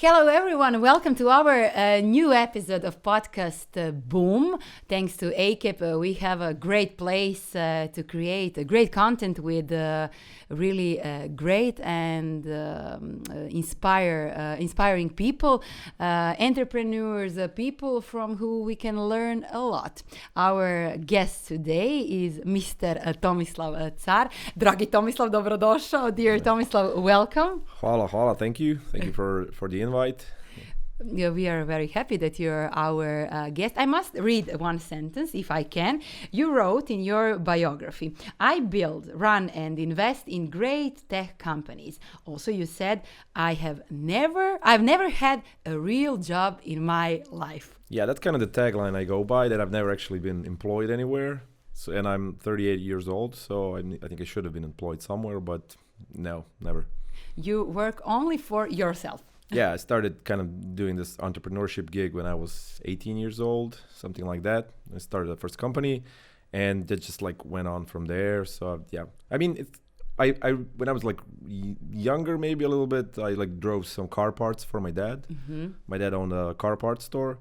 Hello, everyone. Welcome to our new episode of podcast Boom. Thanks to ACAP, we have a great place to create great content with really great and inspiring people, entrepreneurs, people from who we can learn a lot. Our guest today is Mr. Tomislav Car. Dragi Tomislav, dobrodošao. Dear Tomislav, welcome. Hvala. Thank you for the invite. Yeah, we are very happy that you're our guest. I must read one sentence, if I can. You wrote in your biography, I build, run, and invest in great tech companies. Also, you said, I've never had a real job in my life. Yeah, that's kind of the tagline I go by, that I've never actually been employed anywhere. So, and I'm 38 years old, so I think I should have been employed somewhere, but no, never. You work only for yourself. Yeah, I started kind of doing this entrepreneurship gig when I was 18 years old, something like that. I started the first company, and that just like went on from there. So yeah, I mean, I when I was like younger, maybe a little bit, I like drove some car parts for my dad. Mm-hmm. My dad owned a car parts store,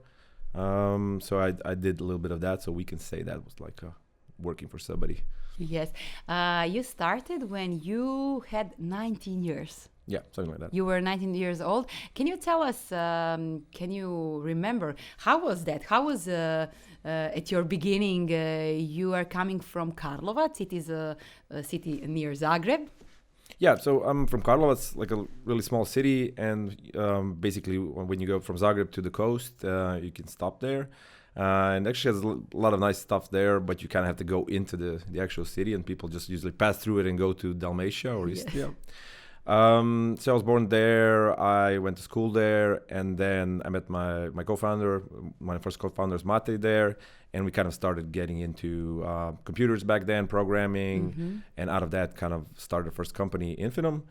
so I did a little bit of that. So we can say that was like working for somebody. Yes, you started when you had 19 years. Yeah, something like that. You were 19 years old. Can you tell us, can you remember, how was that? How was, at your beginning, you are coming from Karlovac. It is a city near Zagreb. Yeah, so I'm from Karlovac, like a really small city. And basically, when you go from Zagreb to the coast, you can stop there. And actually has a lot of nice stuff there, but you kind of have to go into the actual city, and people just usually pass through it and go to Dalmatia or Istria. So I was born there, I went to school there, and then I met my co-founder, my first co-founder is Mate there, and we kind of started getting into computers back then, programming, and out of that kind of started the first company, Infinum.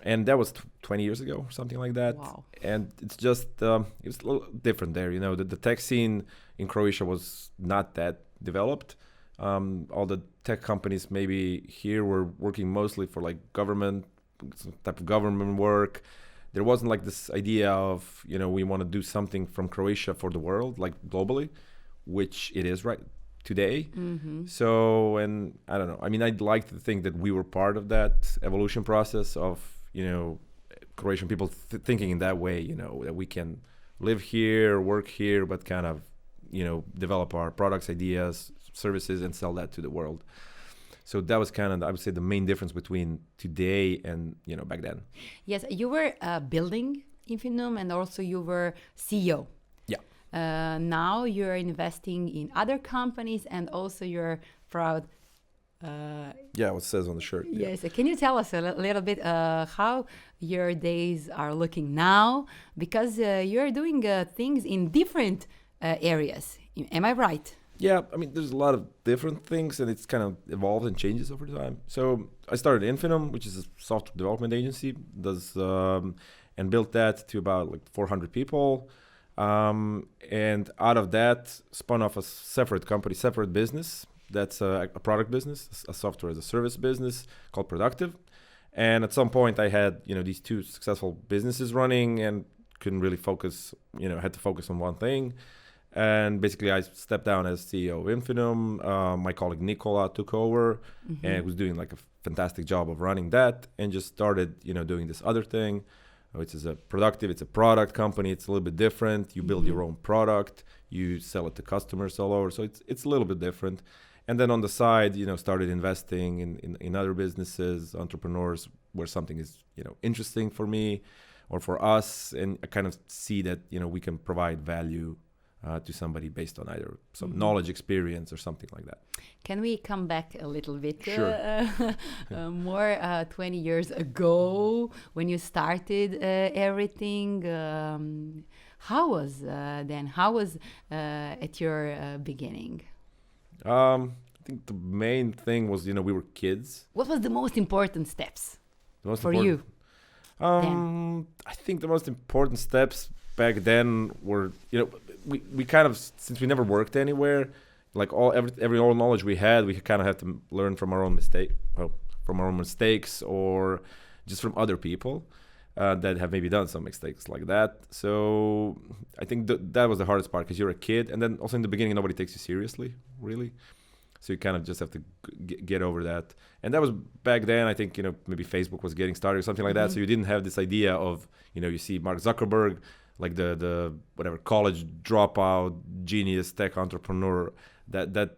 And that was 20 years ago, something like that. Wow. And it's just, it was a little different there. You know, the tech scene in Croatia was not that developed. All the tech companies maybe here were working mostly for like government, some type of government work. There wasn't like this idea of, you know, we want to do something from Croatia for the world, like globally, which it is right today. So, and I don't know, I mean, I'd like to think that we were part of that evolution process of, you know, Croatian people thinking in that way, you know, that we can live here, work here, but kind of, you know, develop our products, ideas, services, and sell that to the world. So that was kind of, I would say, the main difference between today and, you know, back then. Yes, you were building Infinum, and also you were CEO. Yeah. Now you're investing in other companies, and also you're proud. Yeah, what it says on the shirt. Yes. Yeah. Can you tell us a little bit how your days are looking now? Because you're doing things in different areas. Am I right? Yeah, I mean, there's a lot of different things, and it's kind of evolved and changes over time. So I started Infinum, which is a software development agency, and built that to about like 400 people. And out of that, spun off a separate company, separate business. That's a product business, a software as a service business called Productive. And at some point I had, you know, these two successful businesses running and couldn't really focus, you know, had to focus on one thing. And basically I stepped down as CEO of Infinum. My colleague Nicola took over and was doing like a fantastic job of running that, and just started, you know, doing this other thing, which is it's a product company. It's a little bit different. You build your own product, you sell it to customers all over. So it's a little bit different. And then on the side, you know, started investing in other businesses, entrepreneurs, where something is, you know, interesting for me or for us. And I kind of see that, you know, we can provide value to somebody based on either some knowledge, experience, or something like that. Can we come back a little bit? Sure. More 20 years ago, when you started everything, how was then? How was at your beginning? I think the main thing was, you know, we were kids. What was the most important steps for you? Then? I think the most important steps back then were, you know, we kind of, since we never worked anywhere, like every all knowledge we had, we kind of had to learn from our own mistakes or just from other people. that have maybe done some mistakes like that. So I think that was the hardest part, because you're a kid, and then also in the beginning nobody takes you seriously, really. So you kind of just have to get over that. And that was back then, I think, maybe Facebook was getting started or something like that. So you didn't have this idea of, you see Mark Zuckerberg, like the whatever college dropout, genius, tech entrepreneur. That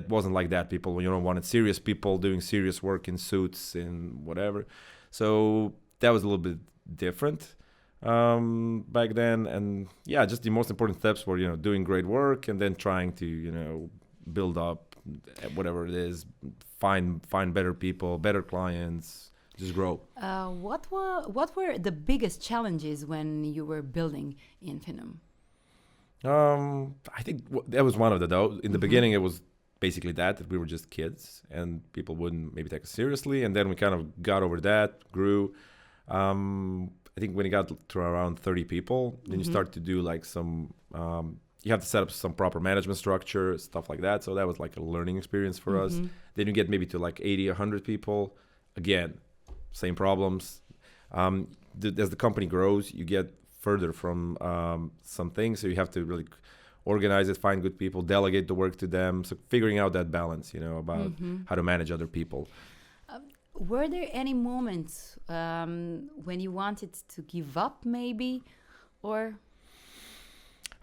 wasn't like that. People, wanted serious people doing serious work in suits and whatever. So that was a little bit different back then. And yeah, just the most important steps were, doing great work and then trying to, build up whatever it is, find better people, better clients, just grow. What were the biggest challenges when you were building Infinum? I think that was one of the in the beginning. It was basically that we were just kids and people wouldn't maybe take us seriously, and then we kind of got over that, grew. I think when it got to around 30 people, then you start to do like some you have to set up some proper management structure, stuff like that. So that was like a learning experience for us. Then you get maybe to like 80, 100 people. Again, same problems. As the company grows, you get further from some things. So you have to really organize it, find good people, delegate the work to them. So figuring out that balance, about how to manage other people. Were there any moments when you wanted to give up maybe, or...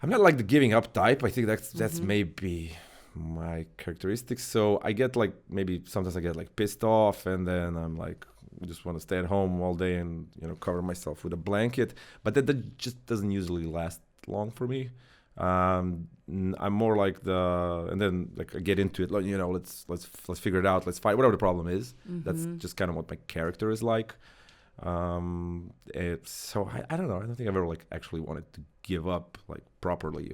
I'm not like the giving up type. I think that's maybe my characteristics. So I get like, maybe sometimes I get like pissed off, and then I'm like, I just want to stay at home all day and cover myself with a blanket. But that just doesn't usually last long for me. I'm more like and then like I get into it. Like, let's figure it out. Let's fight whatever the problem is. That's just kind of what my character is like. So I don't know. I don't think I've ever like actually wanted to give up like properly,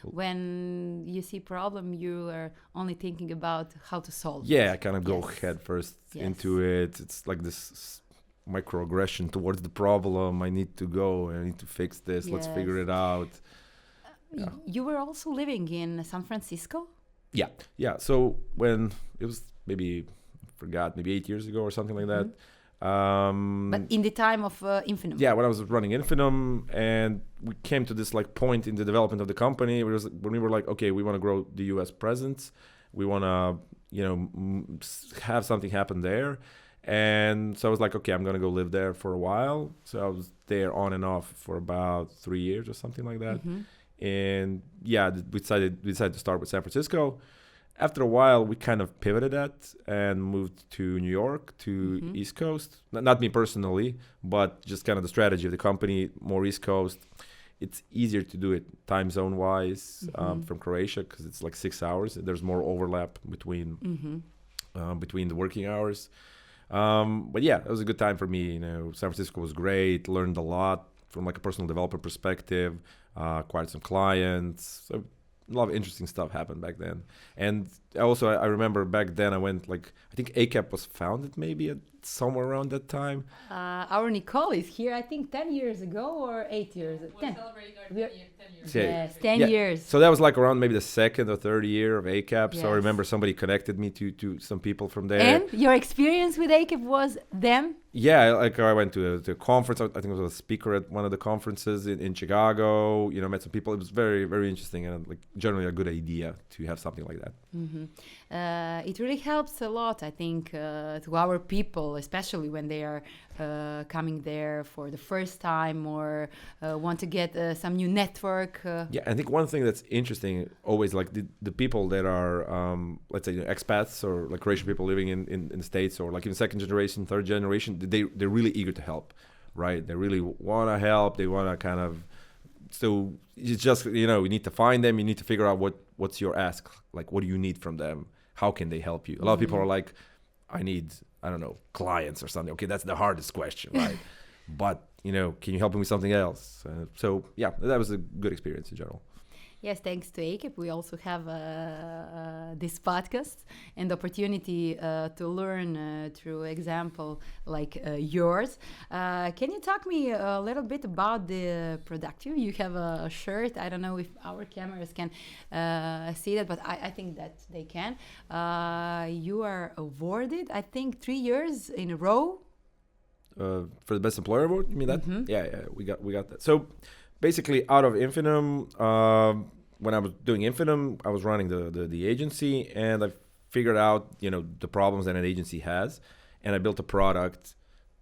When you see problem, you are only thinking about how to solve it. Yeah, I kind of go head first into it. It's like this microaggression towards the problem. I need to go. I need to fix this. Let's figure it out. Yeah. You were also living in San Francisco? Yeah. So when it was maybe 8 years ago or something like that. But in the time of Infinum. Yeah, when I was running Infinum, and we came to this like point in the development of the company when we were like, okay, we want to grow the US presence. We want to, have something happen there. And so I was like, okay, I'm going to go live there for a while. So I was there on and off for about 3 years or something like that. And yeah, we decided to start with San Francisco. After a while, we kind of pivoted that and moved to New York, to East Coast. Not me personally, but just kind of the strategy of the company, more East Coast. It's easier to do it time zone wise from Croatia, because it's like 6 hours. There's more overlap between the working hours. But yeah, it was a good time for me. San Francisco was great. Learned a lot from like a personal development perspective. Acquired some clients. So a lot of interesting stuff happened back then. And also I remember back then I went I think ACAP was founded maybe at somewhere around that time. Our Nicole is here, I think 10 years ago or 8 years. We're celebrating our 10 years. Yes, 10 years. So that was like around maybe the second or third year of ACAP. Yes. So I remember somebody connected me to some people from there. And your experience with ACAP was them? Yeah, like I went to a conference. I think I was a speaker at one of the conferences in Chicago. Met some people. It was very, very interesting, and like generally a good idea to have something like that. It really helps a lot, I think, to our people, especially when they are coming there for the first time or want to get some new network. Yeah, I think one thing that's interesting always, like the people that are, let's say, expats or like Croatian people living in the States, or like in second generation, third generation, they're really eager to help, right? They really want to help. They want to kind of, so it's just, you need to find them. You need to figure out what's your ask. Like, what do you need from them? How can they help you? A lot of people are like, I need, I don't know, clients or something. Okay, that's the hardest question, right? But, can you help me with something else? So, yeah, that was a good experience in general. Yes, thanks to ACAP, we also have this podcast and the opportunity to learn through example like yours. Can you talk me a little bit about the product? You have a shirt. I don't know if our cameras can see that, but I think that they can. You are awarded, I think, 3 years in a row. for the best employer award. You mean that? Yeah, we got that. So basically, out of Infinum, when I was doing Infinum, I was running the agency, and I figured out the problems that an agency has, and I built a product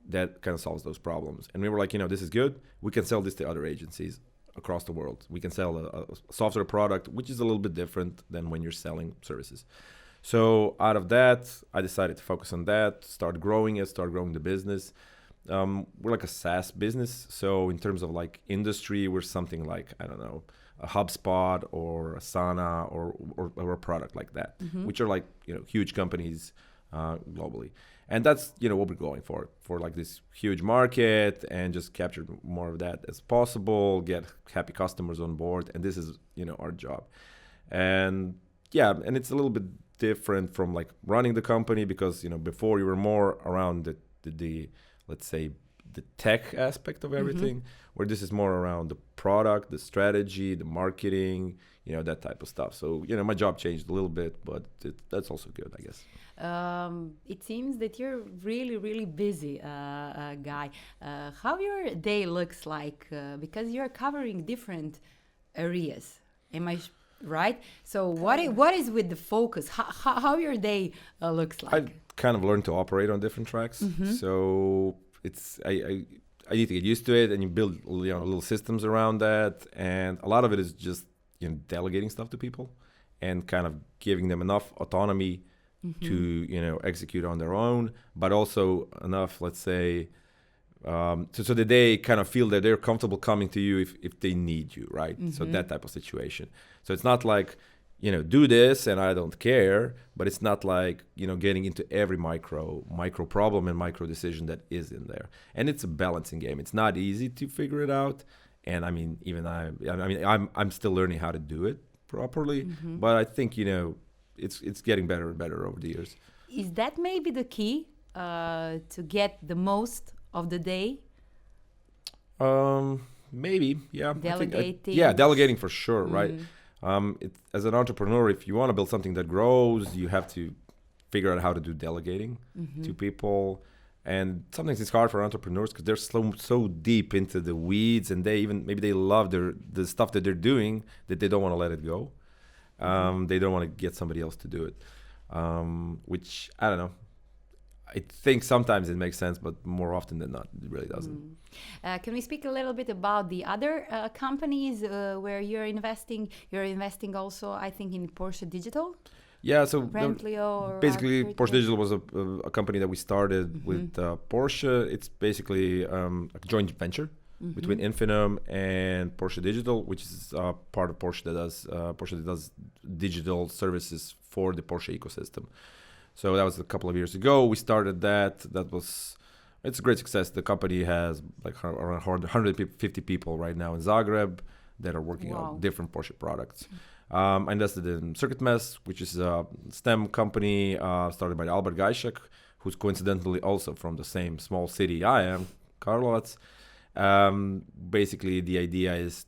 that kind of solves those problems. And we were like, this is good. We can sell this to other agencies across the world. We can sell a software product, which is a little bit different than when you're selling services. So out of that, I decided to focus on that, start growing the business. We're like a SaaS business. So in terms of like industry, we're something like, I don't know, a HubSpot or Asana or a product like that, which are like, huge companies globally. And that's, what we're going for like this huge market, and just capture more of that as possible, get happy customers on board. And this is, our job. And yeah, and it's a little bit different from like running the company, because, before you were more around the let's say the tech aspect of everything, where this is more around the product, the strategy, the marketing, that type of stuff. So, my job changed a little bit, but that's also good, I guess. It seems that you're really, really busy guy. How your day looks like, because you're covering different areas. Am I right? So what is with the focus? How your day looks like? I kind of learned to operate on different tracks. So it's I need to get used to it, and you build little systems around that, and a lot of it is just delegating stuff to people and kind of giving them enough autonomy to execute on their own, but also enough, let's say, so that they kind of feel that they're comfortable coming to you if they need you, right? So that type of situation. So it's not like, do this and I don't care, but it's not like, getting into every micro problem and micro decision that is in there. And it's a balancing game. It's not easy to figure it out. And I mean, even I'm still learning how to do it properly, but I think, it's getting better and better over the years. Is that maybe the key to get the most of the day? Maybe, yeah. Delegating. Delegating for sure, right? As an entrepreneur, if you want to build something that grows, you have to figure out how to do delegating to people. And sometimes it's hard for entrepreneurs because they're so deep into the weeds, and maybe they love the stuff that they're doing that they don't want to let it go. They don't want to get somebody else to do it, which I don't know. I think sometimes it makes sense, but more often than not, it really doesn't. Can we speak a little bit about the other companies where you're investing? You're investing also, I think, in Porsche Digital? Yeah, so basically Porsche Digital was a company that we started with Porsche. It's basically a joint venture between Infinum and Porsche Digital, which is part of Porsche that does digital services for the Porsche ecosystem. So that was a couple of years ago. We started that. It's a great success. The company has like around 150 people right now in Zagreb that are working on different Porsche products. I invested in Circuit Mess, which is a STEM company started by Albert Gajšek, who's coincidentally also from the same small city I am, Karlovac. Basically, the idea is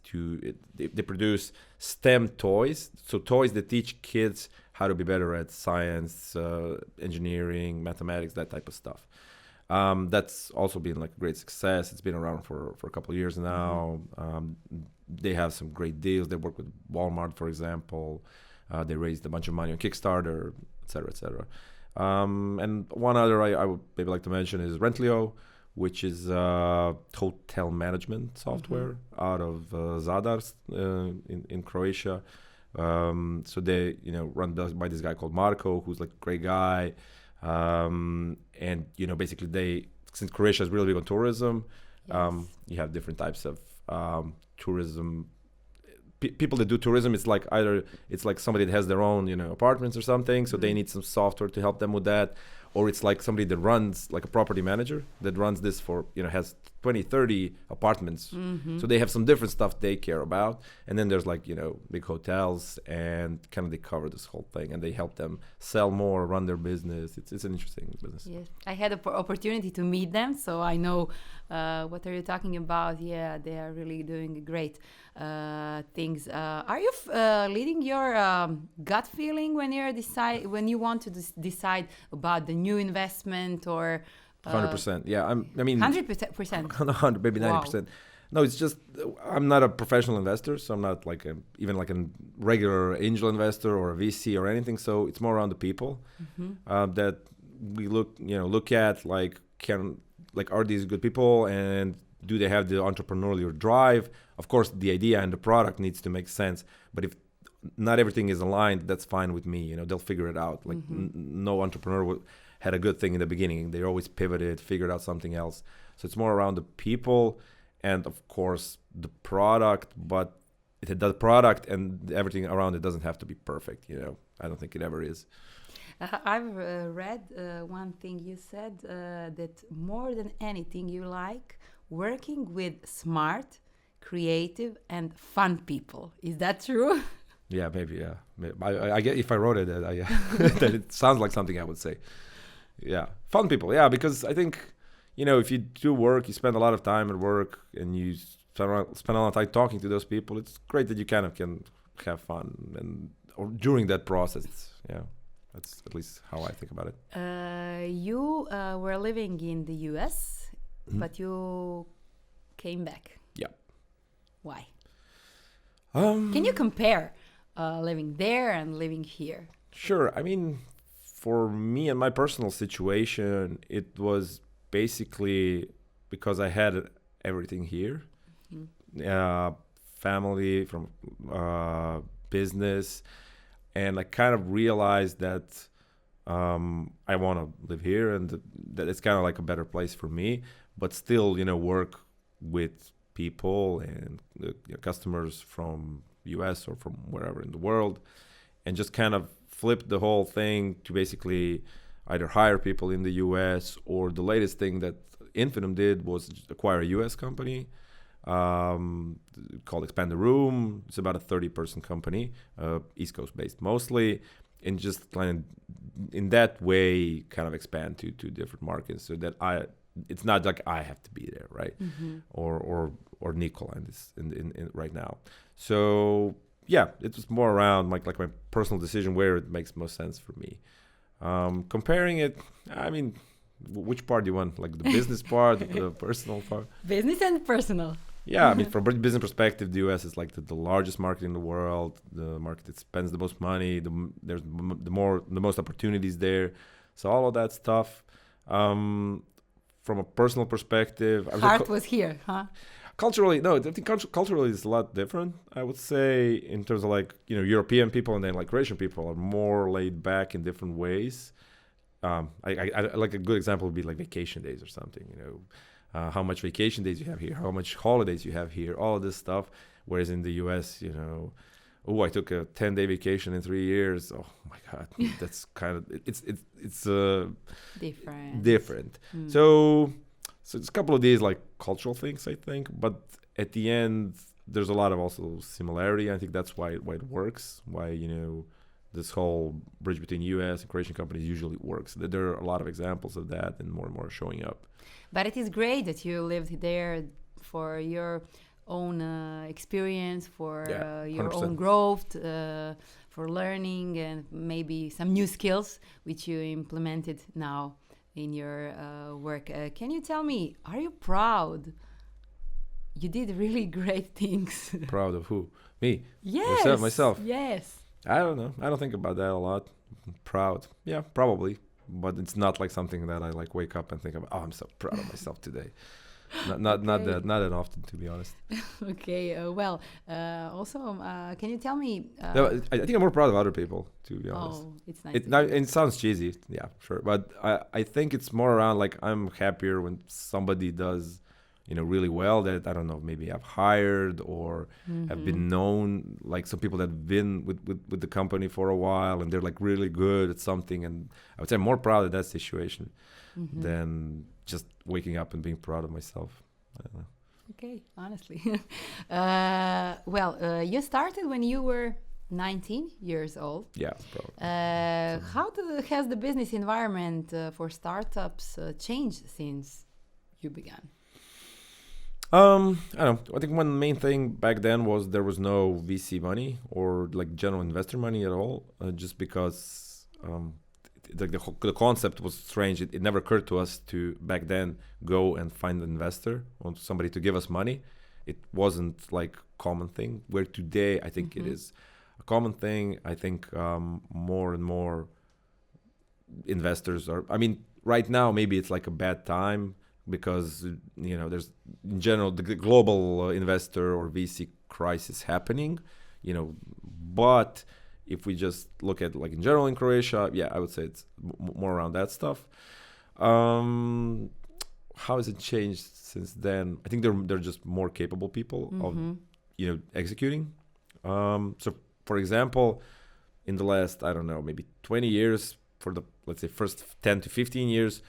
they produce STEM toys, so toys that teach kids how to be better at science, engineering, mathematics, that type of stuff. That's also been like a great success. It's been around for a couple of years now. They have some great deals. They work with Walmart, for example. They raised a bunch of money on Kickstarter, et cetera, et cetera. And one other I would maybe like to mention is Rentlio, which is hotel management software out of Zadar in Croatia. So they, run by this guy called Marko, who's like a great guy. And, basically since Croatia is really big on tourism, you have different types of tourism. People that do tourism, it's like somebody that has their own, apartments or something. So they need some software to help them with that. Or it's like somebody that runs, like a property manager that runs this for, has 20, 30 apartments. So they have some different stuff they care about. And then there's like, big hotels, and kind of they cover this whole thing, and they help them sell more, run their business. It's an interesting business. Yes, I had an opportunity to meet them, so I know what are you talking about. Yeah, they are really doing great things. Are you leading your gut feeling when you want to decide about the new investment, or 100%. Yeah, I mean, 100%. 100, maybe 90%. No, it's just I'm not a professional investor, so I'm not like even like a regular angel investor or a VC or anything. So it's more around the people that we look at, like are these good people, and do they have the entrepreneurial drive? Of course, the idea and the product needs to make sense, but if not everything is aligned, that's fine with me. They'll figure it out. Like no entrepreneur had a good thing in the beginning. They always pivoted, figured out something else. So it's more around the people and, of course, the product. But the product and everything around it doesn't have to be perfect. I don't think it ever is. I've read one thing you said, that more than anything you like working with smart, creative, and fun people. Is that true? Yeah, maybe. Yeah, I get if I wrote it, that it sounds like something I would say. Yeah, fun people. Yeah, because I think if you do work, you spend a lot of time at work, and you spend a lot of time talking to those people. It's great that you kind of can have fun or during that process. Yeah, that's at least how I think about it. You were living in the US, but you came back. Yeah. Why? Can you compare living there and living here? Sure. I mean, for me and my personal situation, it was basically because I had everything here. Family, from business, and I kind of realized that I want to live here, and that it's kind of like a better place for me, but still, work with people and customers from US or from wherever in the world, and just kind of flip the whole thing to basically either hire people in the US, or the latest thing that Infinum did was acquire a US company called Expand the Room. It's about a 30-person company, East Coast based mostly, and just kind of in that way kind of expand to different markets, so that it's not like I have to be there, right? Or Nikola in right now. So yeah, it was more around like my personal decision where it makes most sense for me. Comparing it, I mean, which part do you want? Like the business part, the personal part? Business and personal. Yeah, I mean, from a business perspective, the US is like the largest market in the world, the market that spends the most money, there's the most opportunities there. So all of that stuff. From a personal perspective, Heart was here, huh? Culturally, no, I think culturally it's a lot different. I would say in terms of like, European people and then like Croatian people are more laid back in different ways. I like a good example would be like vacation days or something, how much vacation days you have here, how much holidays you have here, all of this stuff. Whereas in the US, I took a 10-day vacation in 3 years. Oh my God, that's kind of it's different. So it's a couple of these like cultural things, I think, but at the end there's a lot of also similarity. I think that's why it works. Why this whole bridge between US and Croatian companies usually works. There are a lot of examples of that, and more showing up. But it is great that you lived there for your own experience, for your own growth, for learning, and maybe some new skills which you implemented now in your work. Can you tell me, are you proud? You did really great things. Proud of who? Me? Yes. Myself? Yes. I don't know. I don't think about that a lot. Proud? Yeah, probably. But it's not like something that I like wake up and think about, I'm so proud of myself today. Not that often, to be honest. Okay. Also, can you tell me? No, I think I'm more proud of other people, to be honest. Oh, it's nice. It sounds cheesy, yeah, sure, but I think it's more around like I'm happier when somebody does, really well, that I don't know, maybe I've hired or have been known, like some people that have been with the company for a while and they're like really good at something, and I would say I'm more proud of that situation than just waking up and being proud of myself. I don't know. Okay, honestly. You started when you were 19 years old. Yeah, probably. How has the business environment for startups changed since you began? I don't know. I think one main thing back then was there was no VC money or like general investor money at all, just because the concept was strange. It never occurred to us to back then go and find an investor or somebody to give us money. It wasn't like common thing, where today I think it is a common thing. I think more and more investors are, I mean, right now maybe it's like a bad time because, you know, there's in general the global investor or VC crisis happening, you know, but if we just look at like in general in Croatia, yeah, I would say it's more around that stuff. How has it changed since then? I think they're just more capable people of, you know, executing. So for example, in the last, I don't know, maybe 20 years, for the, let's say, first 10 to 15 years,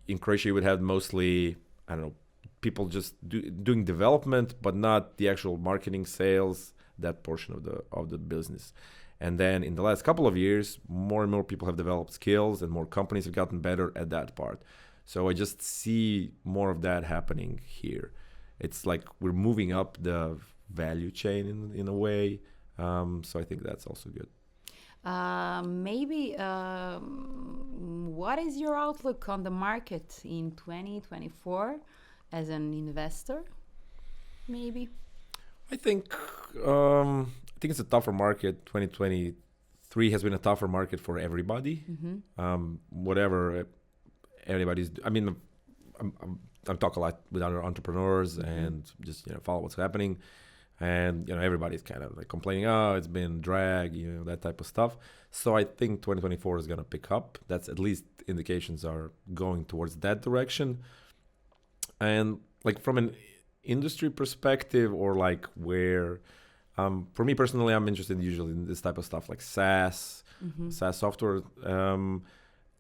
in Croatia you would have mostly, I don't know, people just doing development, but not the actual marketing, sales, that portion of the business. And then in the last couple of years, more and more people have developed skills and more companies have gotten better at that part. So I just see more of that happening here. It's like we're moving up the value chain in a way. So I think that's also good. Maybe what is your outlook on the market in 2024 as an investor? Maybe. I think it's a tougher market. 2023 has been a tougher market for everybody. Whatever everybody's. I mean, I talk a lot with other entrepreneurs and just, you know, follow what's happening. And, you know, everybody's kind of like complaining, oh, it's been drag, you know, that type of stuff. So I think 2024 is going to pick up. That's at least indications are going towards that direction. And like from an industry perspective, or like where, for me personally, I'm interested usually in this type of stuff like SaaS software.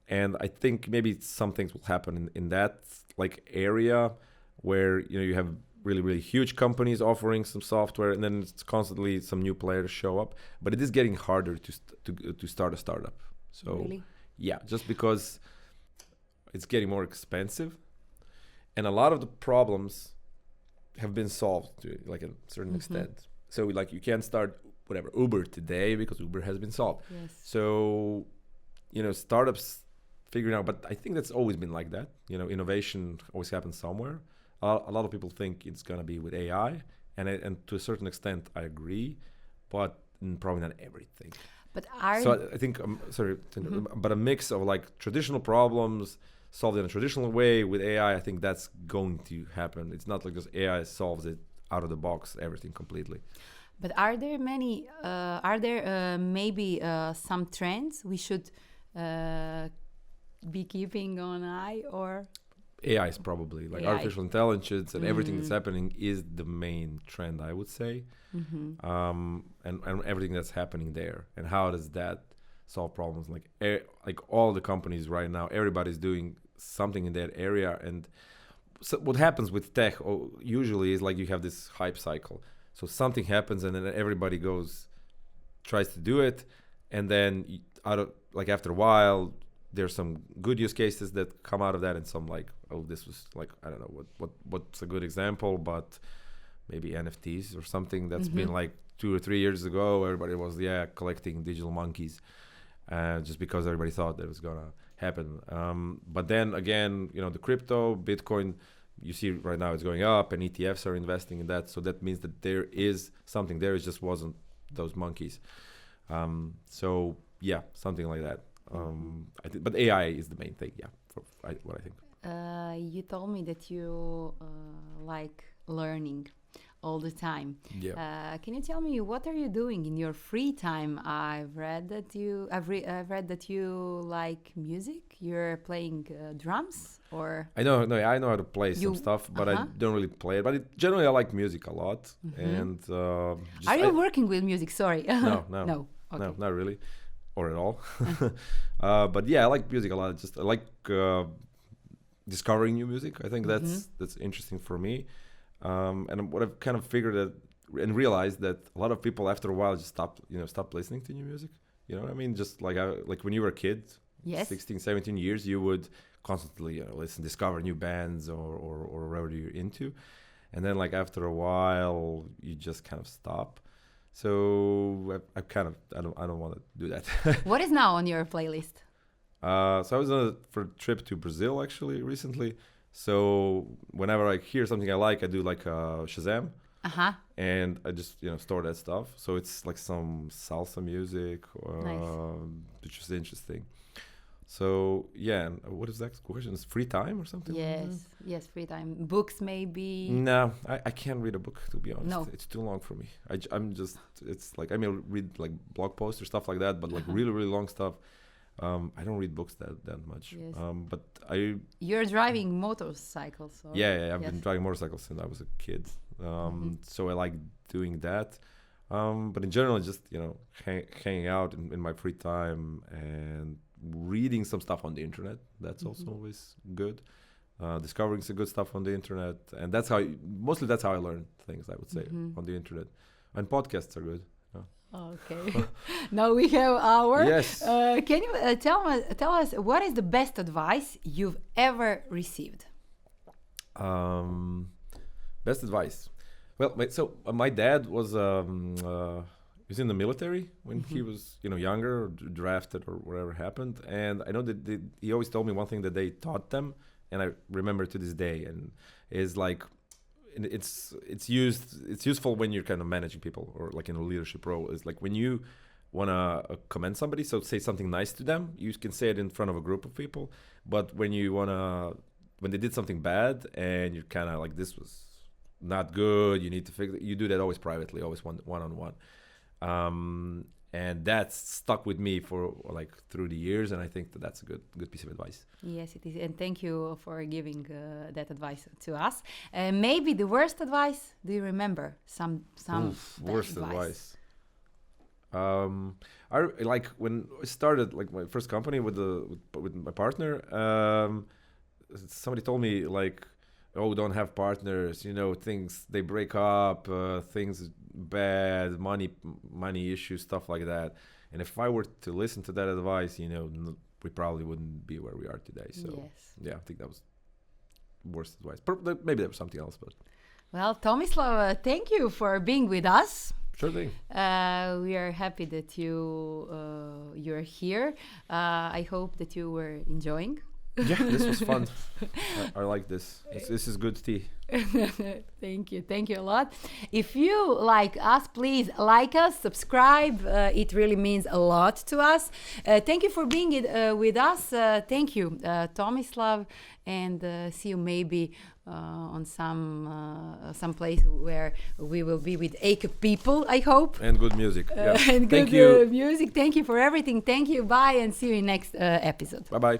And I think maybe some things will happen in that like area where, you know, you have really, really huge companies offering some software, and then it's constantly some new players show up. But it is getting harder to start a startup. So really? Yeah, just because it's getting more expensive, and a lot of the problems have been solved to like a certain extent. So like you can't start whatever Uber today because Uber has been solved. Yes. So, you know, startups figuring out, but I think that's always been like that. You know, innovation always happens somewhere. A lot of people think it's going to be with AI, and to a certain extent, I agree, but probably not everything. But so I think, but a mix of like traditional problems solved in a traditional way with AI, I think that's going to happen. It's not like just AI solves it out of the box, everything completely. But are there many? Are there maybe some trends we should be keeping an eye or? AI is probably like AI. Artificial intelligence and everything that's happening is the main trend, I would say. And everything that's happening there, and how does that solve problems? Like all the companies right now, everybody's doing something in that area. And so what happens with tech usually is like you have this hype cycle. So something happens and then everybody tries to do it, and then after a while, there's some good use cases that come out of that, and some like, oh, this was like, I don't know what's a good example, but maybe NFTs or something that's been like 2 or 3 years ago. Everybody was collecting digital monkeys, just because everybody thought that it was gonna happen. But then again, you know, the crypto, Bitcoin, you see right now it's going up, and ETFs are investing in that. So that means that there is something there. It just wasn't those monkeys. So yeah, something like that. But AI is the main thing, what I think. You told me that you like learning all the time. Yeah. Can you tell me what are you doing in your free time? I've read that you like music. You're playing drums, or I know how to play some stuff, but I don't really play it. But generally, I like music a lot. And are you working with music? Sorry. No. No. Okay. No, not really. Or at all. But yeah, I like music a lot. I like discovering new music. I think that's interesting for me. And what I've kind of figured out and realized that a lot of people after a while just stop listening to new music. You know what I mean? Just like when you were a kid, 16, 17 years, you would constantly, you know, discover new bands or whatever you're into. And then like after a while, you just kind of stop. So I don't want to do that. What is now on your playlist? So I was for a trip to Brazil actually recently. So whenever I hear something I like, I do like Shazam. Uh-huh. And I just store that stuff. So it's like some salsa music, which is interesting. So yeah, and what is that question? Is free time or something? Yes, free time. Books maybe. No, I can't read a book, to be honest. No. It's too long for me. I'm just, it's like, I mean, read like blog posts or stuff like that, but like really, really long stuff. I don't read books that much. Yes. But You're driving motorcycles. So I've been driving motorcycles since I was a kid. So I like doing that. But in general, just, hanging out in my free time and reading some stuff on the internet. That's also always good. Discovering some good stuff on the internet. And that's how I learn things, I would say, on the internet. And podcasts are good. Okay. Now we have our. Yes. Can you tell us what is the best advice you've ever received? Best advice. Well, my dad was in the military when he was younger, or drafted or whatever happened, and I know that he always told me one thing that they taught them, and I remember to this day, and is like it's useful when you're kind of managing people or like in a leadership role. It's like when you want to commend somebody, so say something nice to them, you can say it in front of a group of people, but when they did something bad and you're kind of like, this was not good, you need to fix it, you do that always privately, always one-on-one. And that's stuck with me for like through the years, and I think that's a good piece of advice. Yes, it is, and thank you for giving that advice to us. Maybe the worst advice. Do you remember some worst advice? I like when I started like my first company with my partner. Somebody told me like, "Oh, don't have partners. Things they break up. Things bad, money issues, stuff like that." And if I were to listen to that advice, we probably wouldn't be where we are today. So yeah, I think that was worst advice. Maybe there was something else, but. Well, Tomislav, thank you for being with us. Sure thing. We are happy that you're here. I hope that you were enjoying. Yeah, this was fun. I like this. This is good tea. Thank you a lot. If you like us, please like us, subscribe. It really means a lot to us. Thank you for being with us. Thank you, Tomislav, and see you maybe on some place where we will be with 8 people, I hope. And good music. Yeah. And good music. Thank you for everything. Thank you. Bye, and see you in next episode. Bye-bye.